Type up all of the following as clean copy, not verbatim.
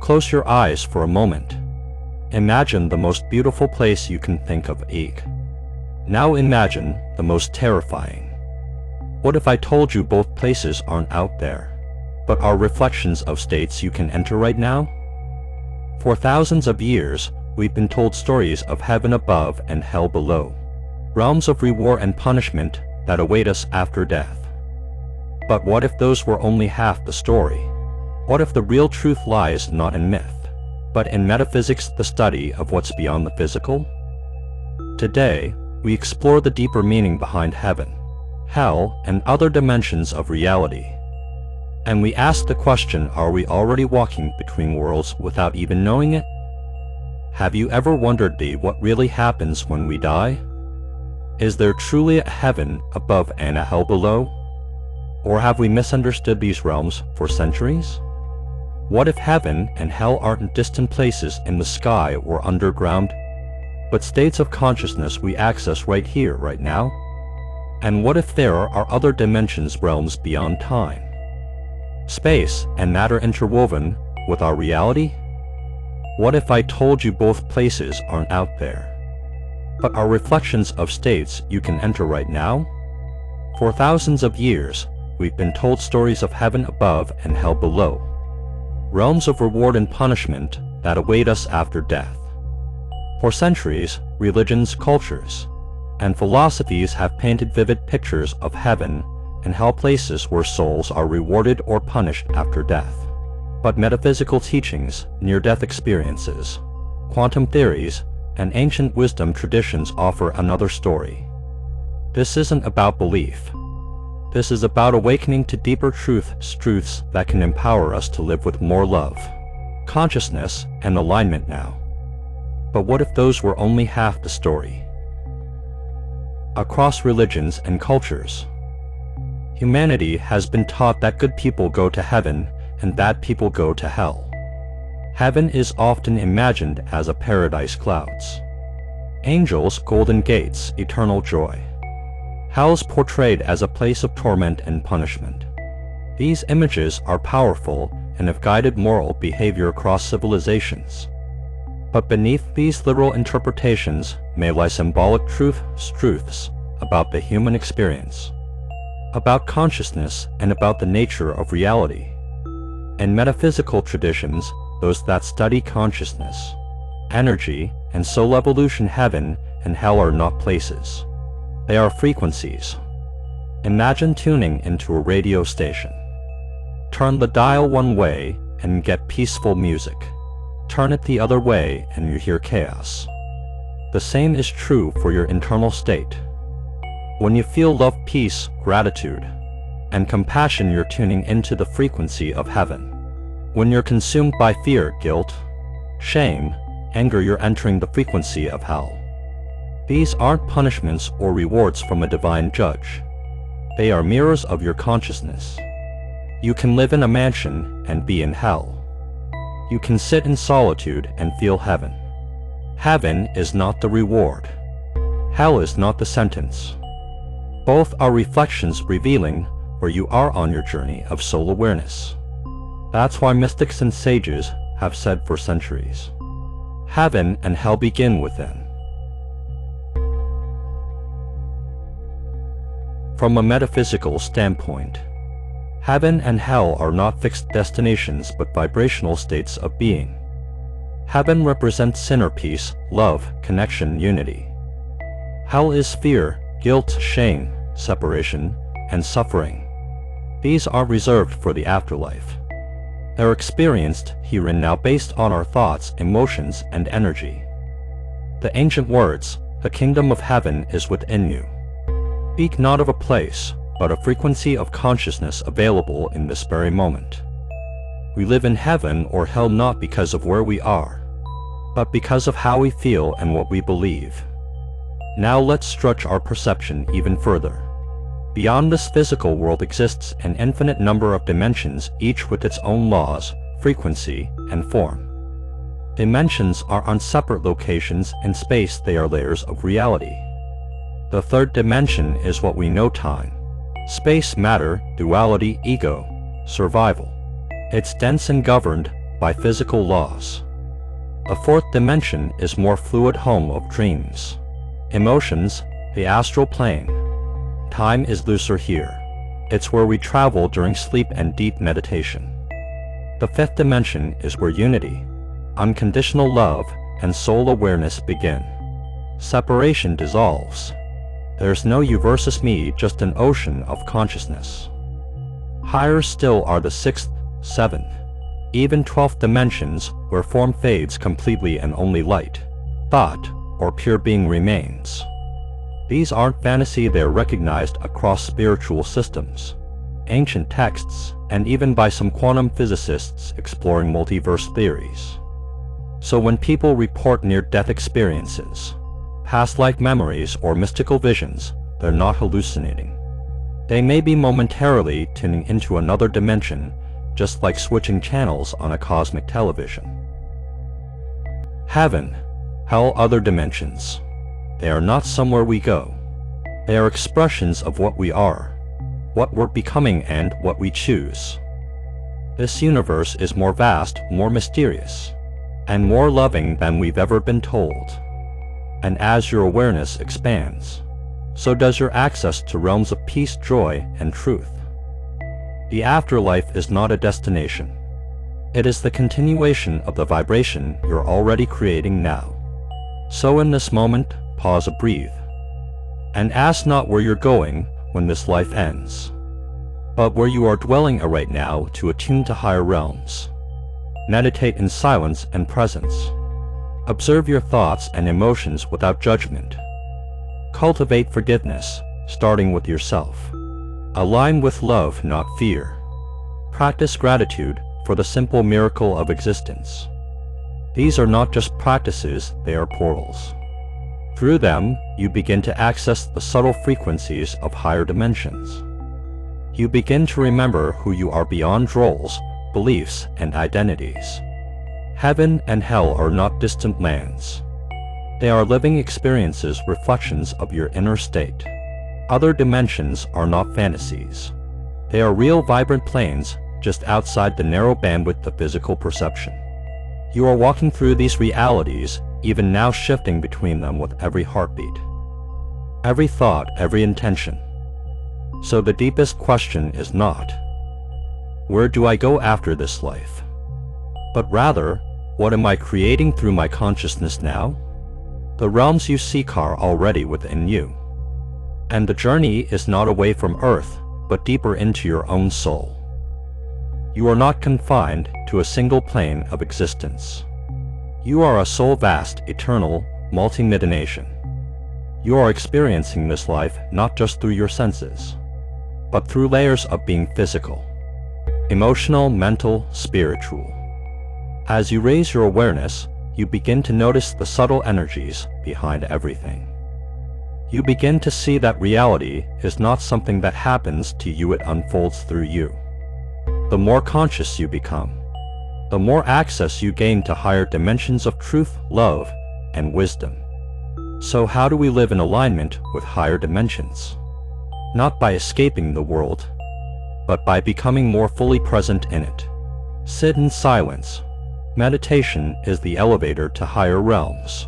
Close your eyes for a moment. Imagine the most beautiful place you can think of. Now imagine the most terrifying. What if I told you both places aren't out there, but are reflections of states you can enter right now? For thousands of years, we've been told stories of heaven above and hell below, realms of reward and punishment that await us after death. But what if those were only half the story? What if the real truth lies not in myth, but in metaphysics, the study of what's beyond the physical? Today, we explore the deeper meaning behind heaven, hell, and other dimensions of reality. And we ask the question, are we already walking between worlds without even knowing it? Have you ever wondered what really happens when we die? Is there truly a heaven above and a hell below? Or have we misunderstood these realms for centuries? What if heaven and hell aren't distant places in the sky or underground, but states of consciousness we access right here, right now? And what if there are other dimensions, realms beyond time, space, and matter interwoven with our reality? What if I told you both places aren't out there, but are reflections of states you can enter right now? For thousands of years, we've been told stories of heaven above and hell below, realms of reward and punishment that await us after death. For centuries, religions, cultures, and philosophies have painted vivid pictures of heaven and hell, places where souls are rewarded or punished after death. But metaphysical teachings, near-death experiences, quantum theories, and ancient wisdom traditions offer another story. This isn't about belief. This is about awakening to deeper truths that can empower us to live with more love, consciousness, and alignment now. But what if those were only half the story? Across religions and cultures, humanity has been taught that good people go to heaven and bad people go to hell. Heaven is often imagined as a paradise, clouds, angels, golden gates, eternal joy. Hell is portrayed as a place of torment and punishment. These images are powerful and have guided moral behavior across civilizations. But beneath these literal interpretations may lie symbolic truths about the human experience, about consciousness, and about the nature of reality. In metaphysical traditions, those that study consciousness, energy, and soul evolution, heaven and hell are not places. They are frequencies. Imagine tuning into a radio station. Turn the dial one way and get peaceful music. Turn it the other way and you hear chaos. The same is true for your internal state. When you feel love, peace, gratitude, and compassion, you're tuning into the frequency of heaven. When you're consumed by fear, guilt, shame, anger, you're entering the frequency of hell. These aren't punishments or rewards from a divine judge. They are mirrors of your consciousness. You can live in a mansion and be in hell. You can sit in solitude and feel heaven. Heaven is not the reward. Hell is not the sentence. Both are reflections revealing where you are on your journey of soul awareness. That's why mystics and sages have said for centuries, heaven and hell begin within. From a metaphysical standpoint, heaven and hell are not fixed destinations but vibrational states of being. Heaven represents inner peace, love, connection, unity. Hell is fear, guilt, shame, separation, and suffering. These are reserved for the afterlife. They're experienced here and now based on our thoughts, emotions, and energy. The ancient words, "The kingdom of heaven is within you," speak not of a place, but a frequency of consciousness available in this very moment. We live in heaven or hell not because of where we are, but because of how we feel and what we believe. Now let's stretch our perception even further. Beyond this physical world exists an infinite number of dimensions, each with its own laws, frequency, and form. Dimensions are on separate locations in space. They are layers of reality. The third dimension is what we know: time, space, matter, duality, ego, survival. It's dense and governed by physical laws. A fourth dimension is more fluid home of dreams, emotions, the astral plane. Time is looser here. It's where we travel during sleep and deep meditation. The fifth dimension is where unity, unconditional love, and soul awareness begin. Separation dissolves. There's no you versus me, just an ocean of consciousness. Higher still are the sixth, seventh, even 12th dimensions, where form fades completely and only light, thought, or pure being remains. These aren't fantasy, they're recognized across spiritual systems, ancient texts, and even by some quantum physicists exploring multiverse theories. So when people report near-death experiences, past life memories, or mystical visions, they're not hallucinating. They may be momentarily tuning into another dimension, just like switching channels on a cosmic television. Heaven, hell, other dimensions. They are not somewhere we go. They are expressions of what we are, what we're becoming, and what we choose. This universe is more vast, more mysterious, and more loving than we've ever been told. And as your awareness expands, so does your access to realms of peace, joy, and truth. The afterlife is not a destination. It is the continuation of the vibration you're already creating now. So in this moment, pause and breathe. And ask not where you're going when this life ends, but where you are dwelling right now to attune to higher realms. Meditate in silence and presence. Observe your thoughts and emotions without judgment. Cultivate forgiveness, starting with yourself. Align with love, not fear. Practice gratitude for the simple miracle of existence. These are not just practices, they are portals. Through them, you begin to access the subtle frequencies of higher dimensions. You begin to remember who you are beyond roles, beliefs, and identities. Heaven and hell are not distant lands. They are living experiences, reflections of your inner state. Other dimensions are not fantasies. They are real, vibrant planes just outside the narrow bandwidth of physical perception. You are walking through these realities, even now, shifting between them with every heartbeat, every thought, every intention. So the deepest question is not, where do I go after this life? But rather, what am I creating through my consciousness now? The realms you seek are already within you. And the journey is not away from Earth, but deeper into your own soul. You are not confined to a single plane of existence. You are a soul, vast, eternal, multidimensional. You are experiencing this life not just through your senses, but through layers of being: physical, emotional, mental, spiritual. As you raise your awareness, you begin to notice the subtle energies behind everything. You begin to see that reality is not something that happens to you, it unfolds through you. The more conscious you become, the more access you gain to higher dimensions of truth, love, and wisdom. So how do we live in alignment with higher dimensions? Not by escaping the world, but by becoming more fully present in it. Sit in silence. Meditation is the elevator to higher realms.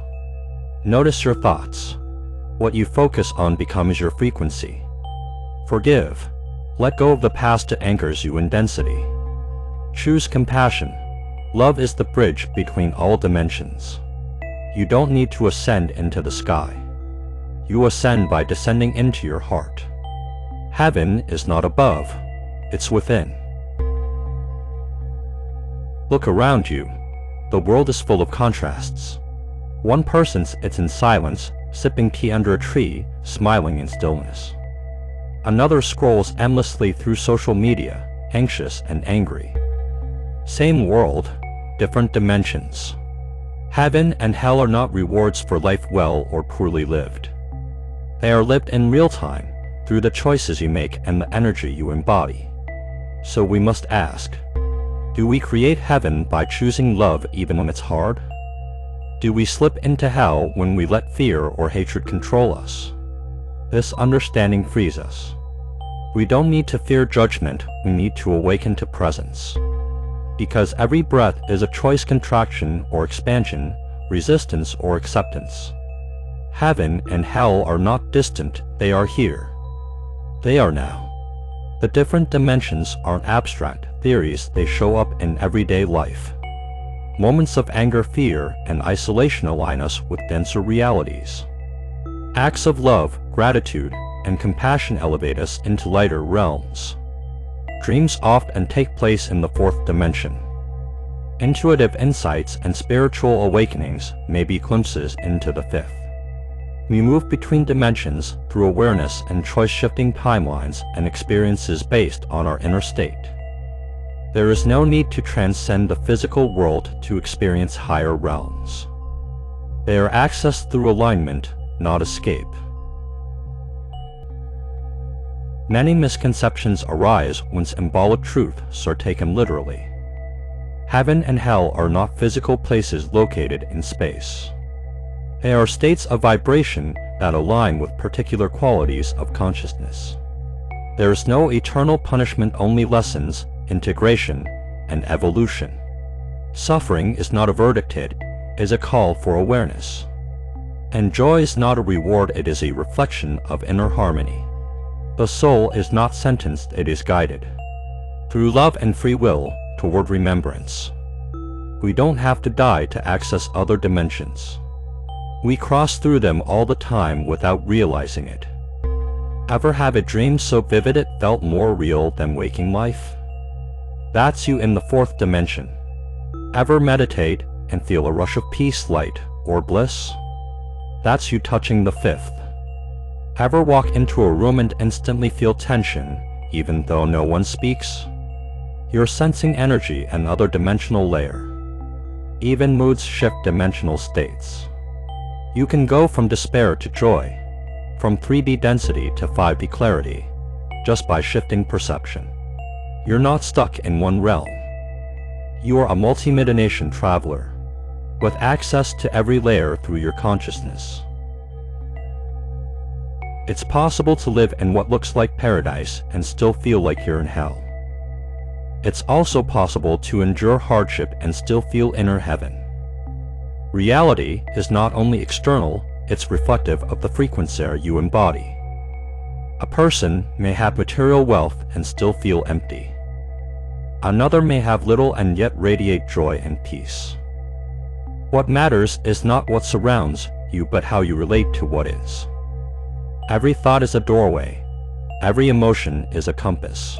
Notice your thoughts. What you focus on becomes your frequency. Forgive. Let go of the past, it anchors you in density. Choose compassion. Love is the bridge between all dimensions. You don't need to ascend into the sky. You ascend by descending into your heart. Heaven is not above, it's within. Look around you. The world is full of contrasts. One person sits in silence, sipping tea under a tree, smiling in stillness. Another scrolls endlessly through social media, anxious and angry. Same world, different dimensions. Heaven and hell are not rewards for life well or poorly lived. They are lived in real time, through the choices you make and the energy you embody. So we must ask, do we create heaven by choosing love even when it's hard? Do we slip into hell when we let fear or hatred control us? This understanding frees us. We don't need to fear judgment, we need to awaken to presence. Because every breath is a choice: contraction or expansion, resistance or acceptance. Heaven and hell are not distant, they are here. They are now. The different dimensions aren't abstract theories, they show up in everyday life. Moments of anger, fear, and isolation align us with denser realities. Acts of love, gratitude, and compassion elevate us into lighter realms. Dreams often take place in the fourth dimension. Intuitive insights and spiritual awakenings may be glimpses into the fifth. We move between dimensions through awareness and choice-shifting timelines and experiences based on our inner state. There is no need to transcend the physical world to experience higher realms. They are accessed through alignment, not escape. Many misconceptions arise when symbolic truths are taken literally. Heaven and hell are not physical places located in space. They are states of vibration that align with particular qualities of consciousness. There is no eternal punishment, only lessons, integration, and evolution. Suffering is not a verdict, it is a call for awareness. And joy is not a reward, it is a reflection of inner harmony. The soul is not sentenced, it is guided through love and free will toward remembrance. We don't have to die to access other dimensions. We cross through them all the time without realizing it. Ever have a dream so vivid it felt more real than waking life? That's you in the fourth dimension. Ever meditate and feel a rush of peace, light, or bliss? That's you touching the fifth. Ever walk into a room and instantly feel tension, even though no one speaks? You're sensing energy, another dimensional layer. Even moods shift dimensional states. You can go from despair to joy, from 3D density to 5D clarity, just by shifting perception. You're not stuck in one realm. You are a multidimensional traveler, with access to every layer through your consciousness. It's possible to live in what looks like paradise and still feel like you're in hell. It's also possible to endure hardship and still feel inner heaven. Reality is not only external, it's reflective of the frequency you embody. A person may have material wealth and still feel empty. Another may have little and yet radiate joy and peace. What matters is not what surrounds you, but how you relate to what is. Every thought is a doorway. Every emotion is a compass.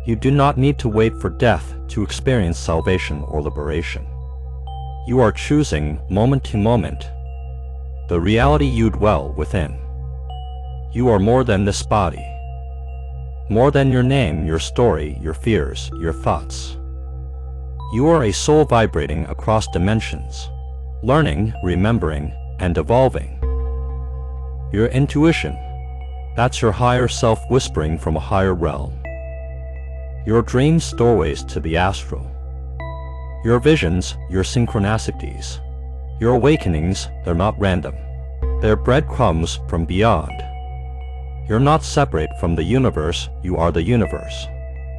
You do not need to wait for death to experience salvation or liberation. You are choosing, moment to moment, the reality you dwell within. You are more than this body. More than your name, your story, your fears, your thoughts. You are a soul vibrating across dimensions, learning, remembering, and evolving. Your intuition, that's your higher self whispering from a higher realm. Your dreams, doorways to the astral. Your visions, your synchronicities. Your awakenings, they're not random. They're breadcrumbs from beyond. You're not separate from the universe, you are the universe,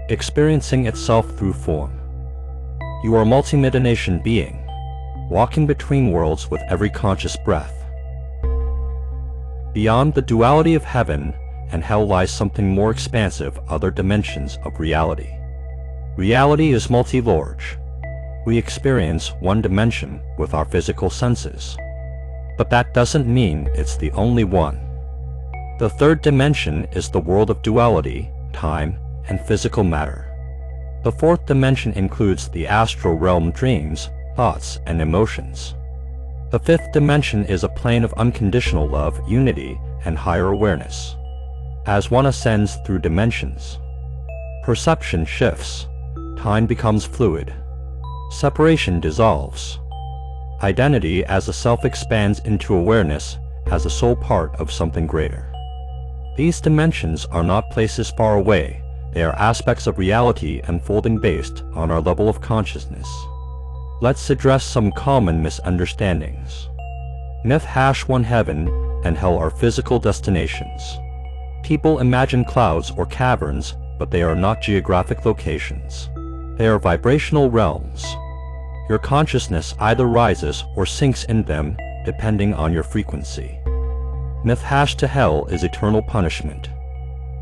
experiencing itself through form. You are a multidimensional being, walking between worlds with every conscious breath. Beyond the duality of heaven and hell lies something more expansive, other dimensions of reality. Reality is multi-large. We experience one dimension with our physical senses. But that doesn't mean it's the only one. The third dimension is the world of duality, time, and physical matter. The fourth dimension includes the astral realm, dreams, thoughts, and emotions. The fifth dimension is a plane of unconditional love, unity, and higher awareness. As one ascends through dimensions, perception shifts, time becomes fluid, separation dissolves. Identity as a self expands into awareness as a soul part of something greater. These dimensions are not places far away, they are aspects of reality unfolding based on our level of consciousness. Let's address some common misunderstandings. Myth #1 Heaven and hell are physical destinations. People imagine clouds or caverns, but they are not geographic locations. They are vibrational realms. Your consciousness either rises or sinks in them, depending on your frequency. Myth to hell is eternal punishment.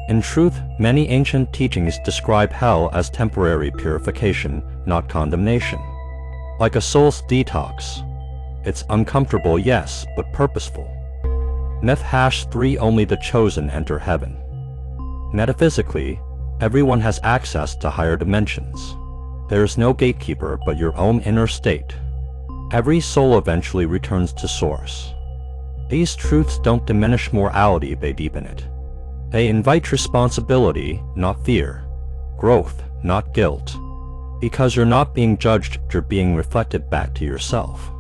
In truth, many ancient teachings describe hell as temporary purification, not condemnation. Like a soul's detox. It's uncomfortable, yes, but purposeful. Myth 3 Only the chosen enter heaven. Metaphysically, everyone has access to higher dimensions. There is no gatekeeper but your own inner state. Every soul eventually returns to Source. These truths don't diminish morality, they deepen it. They invite responsibility, not fear. Growth, not guilt. Because you're not being judged, you're being reflected back to yourself.